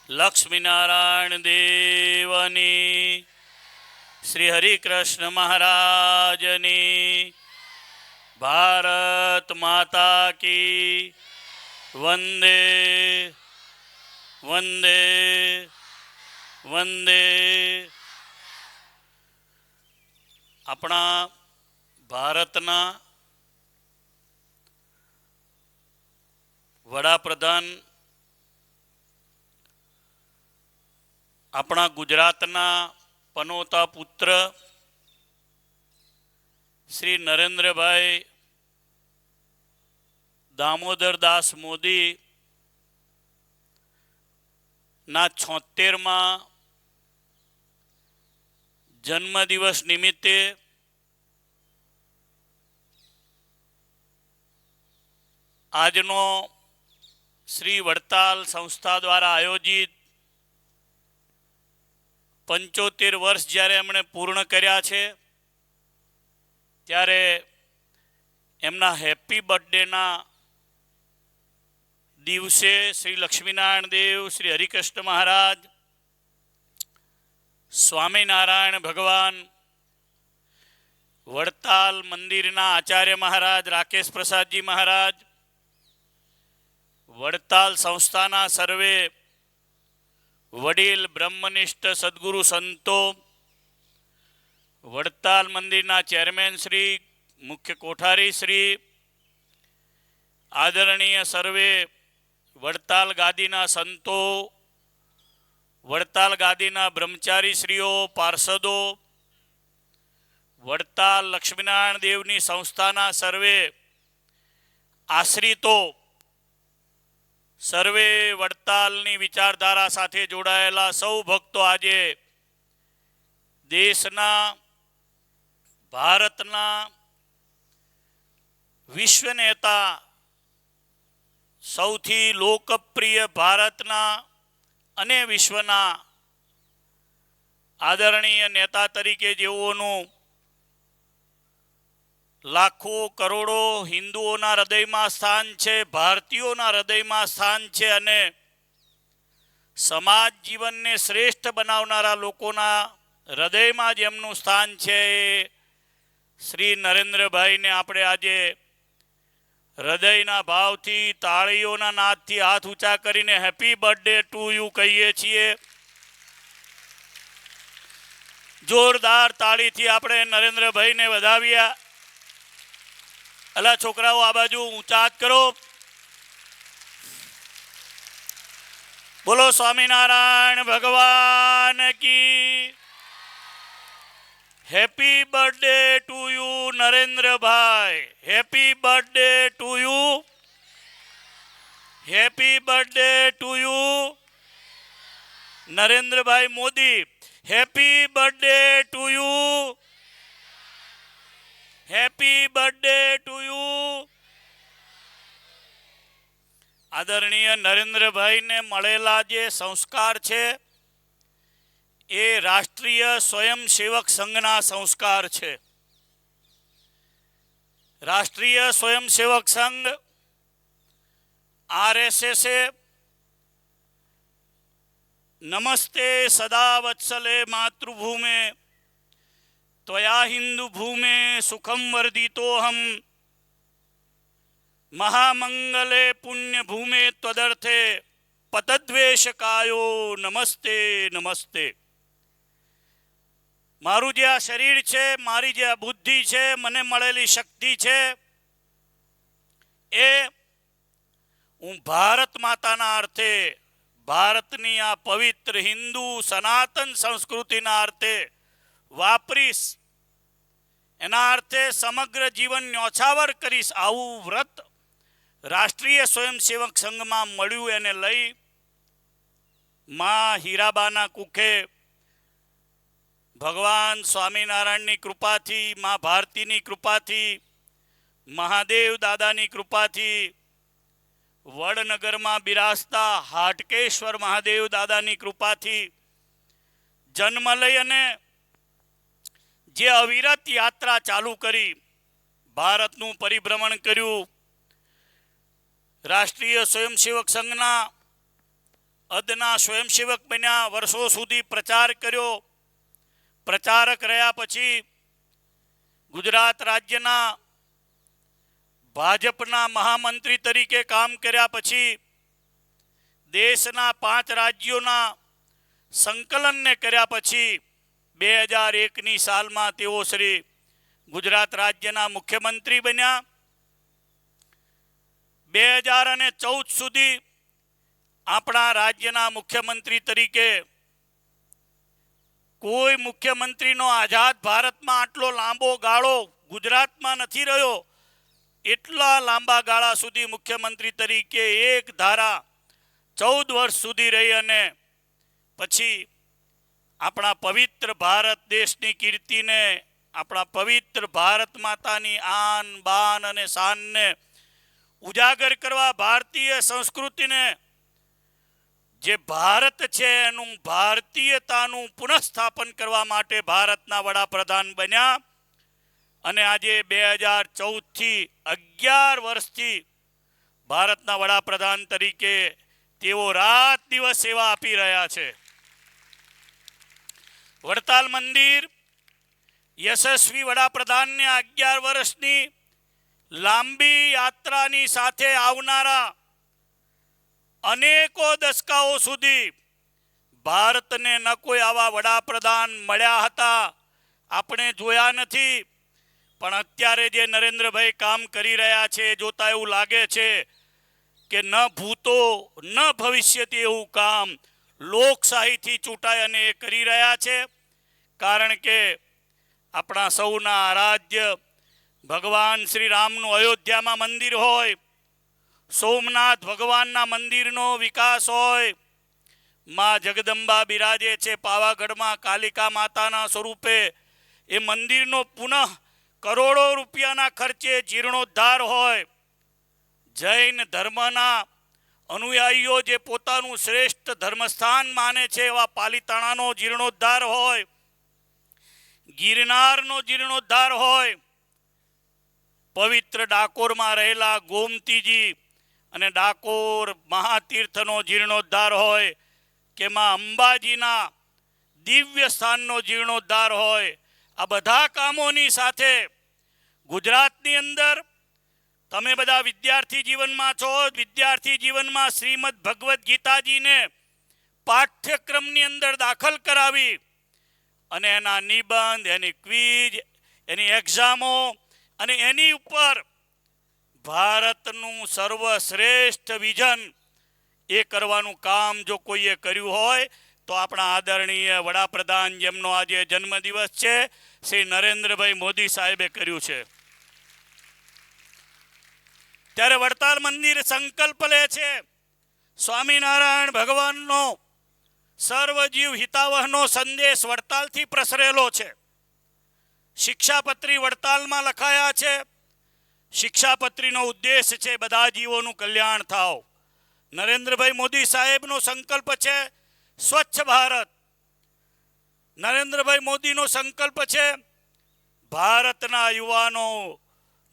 લક્ષ્મીનારાયણ દેવની, શ્રી હરિકૃષ્ણ મહારાજની, ભારત માતા કી વંદે વંદે વંદે. આપણા ભારતના વડાપ્રધાન, આપણા ગુજરાતના પનોતા પુત્ર શ્રી નરેન્દ્રભાઈ દામોદરદાસ મોદી ના 76મા જન્મદિવસ નિમિત્તે આજનો શ્રી વડતાલ સંસ્થા દ્વારા આયોજિત 75 વર્ષ જ્યારે એમણે પૂર્ણ કર્યા છે ત્યારે એમના હેપી બર્થડેના દિવસે શ્રી લક્ષ્મીનારાયણ દેવ, શ્રી હરિકૃષ્ણ મહારાજ, સ્વામિનારાયણ ભગવાન, વડતાલ મંદિરના આચાર્ય મહારાજ રાકેશ પ્રસાદજી મહારાજ, વડતાલ સંસ્થાના સર્વે વડીલ બ્રહ્મનિષ્ઠ સદગુરુ સંતો, વડતાલ મંદિરના ચેરમેન શ્રી, મુખ્ય કોઠારી શ્રી, આદરણીય સર્વે વડતાલ ગાદીના સંતો, વડતાલ ગાદીના બ્રહ્મચારી શ્રીઓ, પાર્ષદો, વડતાલ લક્ષ્મીનારાયણ દેવની સંસ્થાના સર્વે આશ્રિતો, સર્વે વડતાલની વિચારધારા સાથે જોડાયેલા સૌ ભક્તો આજે દેશના, ભારતના વિશ્વ નેતા, સૌથી લોકપ્રિય ભારતના અને વિશ્વના આદરણીય નેતા તરીકે જેઓનું લાખો કરોડો હિન્દુઓના હૃદયમાં સ્થાન છે, ભારતીયોના હૃદયમાં સ્થાન છે અને સમાજ જીવનને શ્રેષ્ઠ બનાવનારા લોકોના હૃદયમાં જેમનું સ્થાન છે એ શ્રી નરેન્દ્રભાઈને આપણે આજે હૃદયના ભાવથી, તાળીઓના નાદથી હાથ ઊંચા કરીને હેપી બર્થડે ટુ યુ કહીએ છીએ. જોરદાર તાળીથી આપણે નરેન્દ્રભાઈને વધાવ્યા. અલા છોકરાઓ આ બાજુ ઊંચા હાથ કરો. બોલો સ્વામિનારાયણ ભગવાન કી. Happy birthday to you Narendrabhai. Happy birthday to you. Happy birthday to you Narendrabhai Modi. Happy birthday to you. Happy birthday to you. આદરણીય નરેન્દ્રભાઈને મળેલા જે સંસ્કાર છે એ રાષ્ટ્રીય સ્વયંસેવક સંઘના સંસ્કાર છે. રાષ્ટ્રીય સ્વયંસેવક સંઘ RSS નમસ્તે સદા વત્સલે માતૃભૂમે ત્વયા હિન્દુ ભૂમે સુખમ વર્ધિતોહમ મહામંગલે પુણ્ય ભૂમે ત્વદર્થે પતદ્વેષકાયો નમસ્તે નમસ્તે. મારું જે આ શરીર છે, મારી જે આ બુદ્ધિ છે, મને મળેલી શક્તિ છે એ હું ભારત માતાના અર્થે, ભારતની આ પવિત્ર હિન્દુ સનાતન સંસ્કૃતિના અર્થે વાપરીશ. એના અર્થે સમગ્ર જીવન ન્યોછાવર કરીશ. આવું વ્રત રાષ્ટ્રીય સ્વયંસેવક સંઘમાં મળ્યું. એને લઈ માં હીરાબાના કુખે ભગવાન સ્વામિનારાયણની કૃપાથી, માં ભારતીની કૃપાથી, મહાદેવ દાદાની કૃપાથી, વડનગરમાં બિરાજતા હાટકેશ્વર મહાદેવ દાદાની કૃપાથી જન્મ લઈ અને જે અવિરત યાત્રા ચાલુ કરી, ભારતનું પરિભ્રમણ કર્યું, રાષ્ટ્રીય સ્વયંસેવક સંઘના અદના સ્વયંસેવક બન્યા, વર્ષો સુધી પ્રચાર કર્યો. પ્રચારક રહ્યા પછી ગુજરાત રાજ્યના ભાજપના મહામંત્રી તરીકે કામ કર્યા પછી દેશના 5 રાજ્યોના સંકલનને કર્યા પછી 2001ની સાલમાં તેઓ શ્રી ગુજરાત રાજ્યના મુખ્યમંત્રી બન્યા. 2014 સુધી આપણા રાજ્યના મુખ્યમંત્રી તરીકે કોઈ મુખ્યમંત્રીનો આઝાદ ભારતમાં આટલો લાંબો ગાળો ગુજરાતમાં નથી રહ્યો. એટલા લાંબા ગાળા સુધી મુખ્યમંત્રી તરીકે એક ધારા 14 વર્ષ સુધી રહી અને પછી આપણા પવિત્ર ભારત દેશની કીર્તિને, આપણા પવિત્ર ભારત માતાની આન બાન અને શાનને ઉજાગર કરવા, ભારતીય સંસ્કૃતિને, જે ભારત છે એનું ભારતીયતાનું પુનઃસ્થાપન કરવા માટે ભારતના વડાપ્રધાન બન્યા. અને આજે 2014થી 11 વર્ષથી ભારતના વડાપ્રધાન તરીકે તેઓ રાત દિવસ સેવા આપી રહ્યા છે. વડતાલ મંદિર યશસ્વી વડાપ્રધાનને 11 વર્ષની લાંબી યાત્રાની સાથે આવનારા અનેકો દશકાઓ સુધી ભારતને ન કોઈ આવા વડાપ્રધાન મળ્યા હતા, આપણે જોયા નથી. પણ અત્યારે જે નરેન્દ્રભાઈ કામ કરી રહ્યા છે જોતા એવું લાગે છે કે ન ભૂતો ન ભવિષ્યથી એવું કામ લોકશાહીથી ચૂંટાય અને એ કરી રહ્યા છે. કારણ કે આપણા સૌના આરાધ્ય ભગવાન શ્રી રામનું અયોધ્યામાં મંદિર હોય, સોમનાથ ભગવાનના મંદિરનો વિકાસ હોય, માં જગદંબા બિરાજે છે પાવાગઢમાં કાલિકા માતાના સ્વરૂપે, એ મંદિરનો પુનઃ કરોડો રૂપિયાના ખર્ચે જીર્ણોદ્ધાર હોય, જૈન ધર્મના અનુયાયીઓ જે પોતાનું શ્રેષ્ઠ ધર્મસ્થાન માને છે એવા પાલિતાણાનો જીર્ણોદ્ધાર હોય, ગિરનારનો જીર્ણોદ્ધાર હોય, પવિત્ર ડાકોરમાં રહેલા ગોમતીજી અને ડાકોર મહાતીર્થનો જીર્ણોદ્ધાર હોય, કે માં અંબાજીના દિવ્ય સ્થાનનો જીર્ણોદ્ધાર હોય. આ બધા કામોની સાથે ગુજરાતની અંદર તમે બધા વિદ્યાર્થી જીવનમાં છો, વિદ્યાર્થી જીવનમાં શ્રીમદ ભગવદ્ ગીતાજીને પાઠ્યક્રમની અંદર દાખલ કરાવી અને એના નિબંધ, એની ક્વિઝ, એની એક્ઝામો અને એની ઉપર ભારતનું સર્વશ્રેષ્ઠ વિઝન એ કરવાનું કામ જો કોઈએ કર્યું હોય તો આપણા આદરણીય વડાપ્રધાન જેમનો આજે જન્મદિવસ છે શ્રી નરેન્દ્રભાઈ મોદી સાહેબે કર્યું છે. ત્યારે વડતાલ મંદિર સંકલ્પ લે છે સ્વામિનારાયણ ભગવાનનો સર્વજીવ હિતાવહનો સંદેશ વડતાલથી પ્રસરેલો છે. શિક્ષાપત્રી વડતાલમાં લખાયા છે. શિક્ષાપત્રીનો ઉદ્દેશ છે બધા જીવોનું કલ્યાણ થાવ. નરેન્દ્રભાઈ મોદી સાહેબનો સંકલ્પ છે સ્વચ્છ ભારત. નરેન્દ્રભાઈ મોદીનો સંકલ્પ છે ભારતના યુવાનો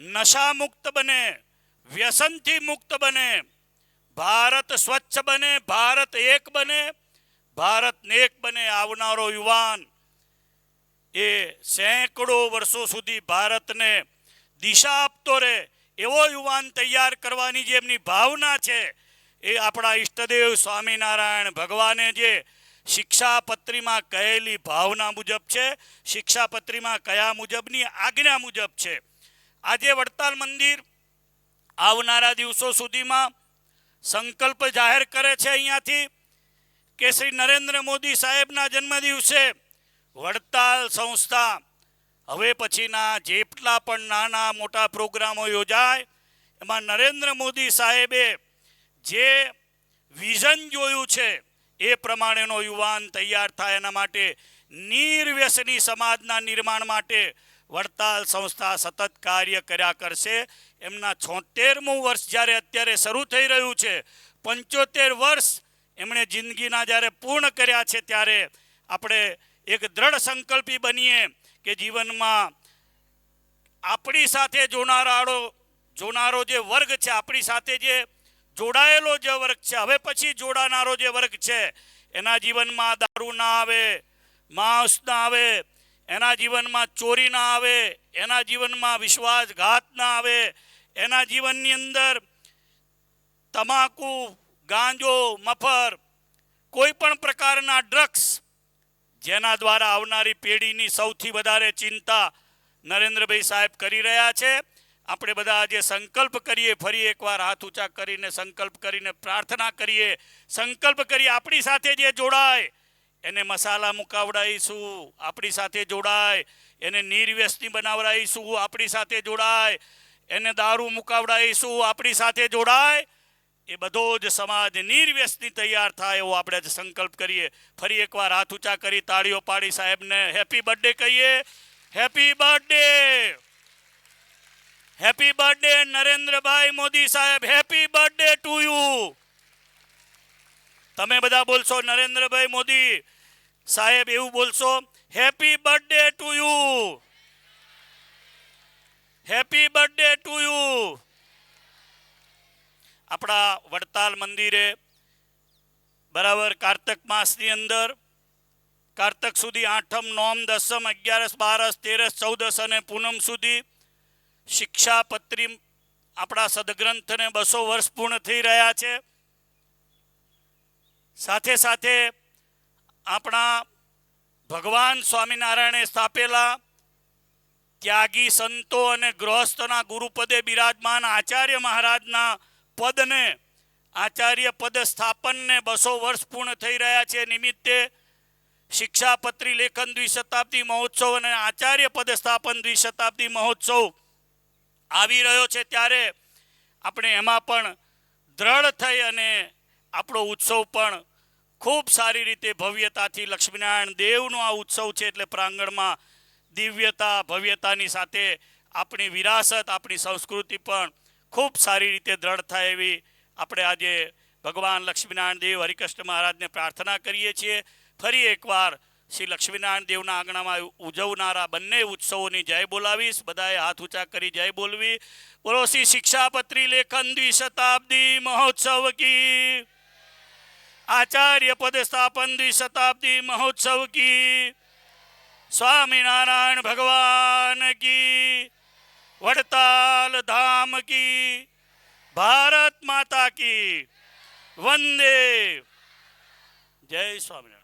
નશા મુક્ત બને, વ્યસનથી મુક્ત બને, ભારત સ્વચ્છ બને, ભારત એક બને, ભારત નેક બને. આવનારો યુવાન એ સેંકડો વર્ષો સુધી ભારતને દિશા આપતો રહે એવો યુવાન તૈયાર કરવાની જે એમની ભાવના છે એ આપણા ઈષ્ટદેવ સ્વામિનારાયણ ભગવાને જે શિક્ષાપત્રીમાં કહેલી ભાવના મુજબ છે, શિક્ષાપત્રીમાં કયા મુજબની આજ્ઞા મુજબ છે. આજે વડતાલ મંદિર આવનારા દિવસો સુધીમાં સંકલ્પ જાહેર કરે છે અહીંયાથી કે શ્રી નરેન્દ્ર મોદી સાહેબના જન્મદિવસે વડતાલ સંસ્થા હવે પછીના જેટલા પણ નાના મોટા પ્રોગ્રામો યોજાય એમાં નરેન્દ્ર મોદી સાહેબે જે વિઝન જોયું છે એ પ્રમાણેનો યુવાન તૈયાર થાય એના માટે નિર્વ્યસની સમાજના નિર્માણ માટે વડતાલ સંસ્થા સતત કાર્ય કર્યા કરશે. એમના 76મું વર્ષ જ્યારે અત્યારે શરૂ થઈ રહ્યું છે, 75 વર્ષ એમણે જિંદગીના જ્યારે પૂર્ણ કર્યા છે, ત્યારે આપણે એક દ્રઢ સંકલ્પી બનીએ કે જીવનમાં આપણી સાથે જોનારો જે વર્ગ છે, આપણી સાથે જે જોડાયેલો જે વર્ગ છે, હવે પછી જોડાનારો જે વર્ગ છે, એના જીવનમાં દારૂ ના આવે, માંસ ના આવે, એના જીવનમાં ચોરી ના આવે, એના જીવનમાં વિશ્વાસઘાત ના આવે, એના જીવનની અંદર તમાકુ, ગાંજો, મફર, કોઈ પણ પ્રકારના ડ્રગ્સ, જેના દ્વારા આવનારી પેઢીની સૌથી વધારે ચિંતા નરેન્દ્રભાઈ સાહેબ કરી રહ્યા છે. આપણે બધા આજે સંકલ્પ કરીએ, ફરી એકવાર હાથ ઊંચા કરીને સંકલ્પ કરીને પ્રાર્થના કરીએ, સંકલ્પ કરીએ આપણી સાથે જે જોડાય એને મસાલા મુકાવડાવીશું, આપણી સાથે જોડાય એને નિર્વ્યસની બનાવડાવીશું, આપણી સાથે જોડાય એને દારૂ મુકાવડાવીશું, આપણી સાથે જોડાય એ બધો જ સમાજ નિર્વ્યસની તૈયાર થાય એવો આપણે આજે સંકલ્પ કરીએ. ફરી એકવાર હાથ ઊંચા કરી તાળીઓ પાડી સાહેબને હેપી બર્થડે કહીએ. Happy birthday, happy birthday Narendrabhai Modi સાહેબ, હેપી બર્થડે ટુ યુ. તમે બધા બોલશો નરેન્દ્રભાઈ મોદી સાહેબ એવું બોલશો, happy birthday to you, happy birthday to you. આપણા વડતાલ મંદિરે બરાબર કારતક માસની અંદર કારતક સુધી 8મ, 9મ, 10મ, 11સ, 12સ, 13સ, 14સ અને પૂનમ સુધી શિક્ષાપત્રી આપણા સદગ્રંથને 200 વર્ષ પૂર્ણ થઈ રહ્યા છે. સાથે સાથે આપણા ભગવાન સ્વામિનારાયણે સ્થાપેલા ત્યાગી સંતો અને ગૃહસ્થના ગુરુપદે બિરાજમાન આચાર્ય મહારાજના પદને, આચાર્ય પદ સ્થાપનને 200 વર્ષ પૂર્ણ થઈ રહ્યા છે. નિમિત્તે શિક્ષાપત્રી લેખન દ્વિશતાબ્દી મહોત્સવ અને આચાર્ય પદ સ્થાપન દ્વિશતાબ્દી મહોત્સવ આવી રહ્યો છે. ત્યારે આપણે એમાં પણ દ્રઢ થઈ અને આપણો ઉત્સવ પણ ખૂબ સારી રીતે ભવ્યતાથી, લક્ષ્મીનારાયણ દેવનો આ ઉત્સવ છે એટલે પ્રાંગણમાં દિવ્યતા, ભવ્યતાની સાથે આપણી વિરાસત, આપણી સંસ્કૃતિ પણ ખૂબ સારી રીતે દ્રઢ થાય એવી આપણે આજે ભગવાન લક્ષ્મીનારાયણ દેવ, હરિકૃષ્ણ મહારાજને પ્રાર્થના કરીએ છીએ. ફરી એકવાર શ્રી લક્ષ્મીનારાયણ દેવના આંગણામાં ઉજવનારા બંને ઉત્સવોની જય બોલાવીશ. બધાએ હાથ ઊંચા કરી જય બોલવી. બોલો શ્રી શિક્ષાપત્રી લેખન દ્વિશતાબ્દી મહોત્સવ કી, આચાર્ય પદ સ્થાપન દ્વિશતાબ્દી મહોત્સવ કી, સ્વામિનારાયણ ભગવાન કી, વડતાલ ધામ કી, ભારત માતા કી, વંદે. જય સ્વામિનારાયણ.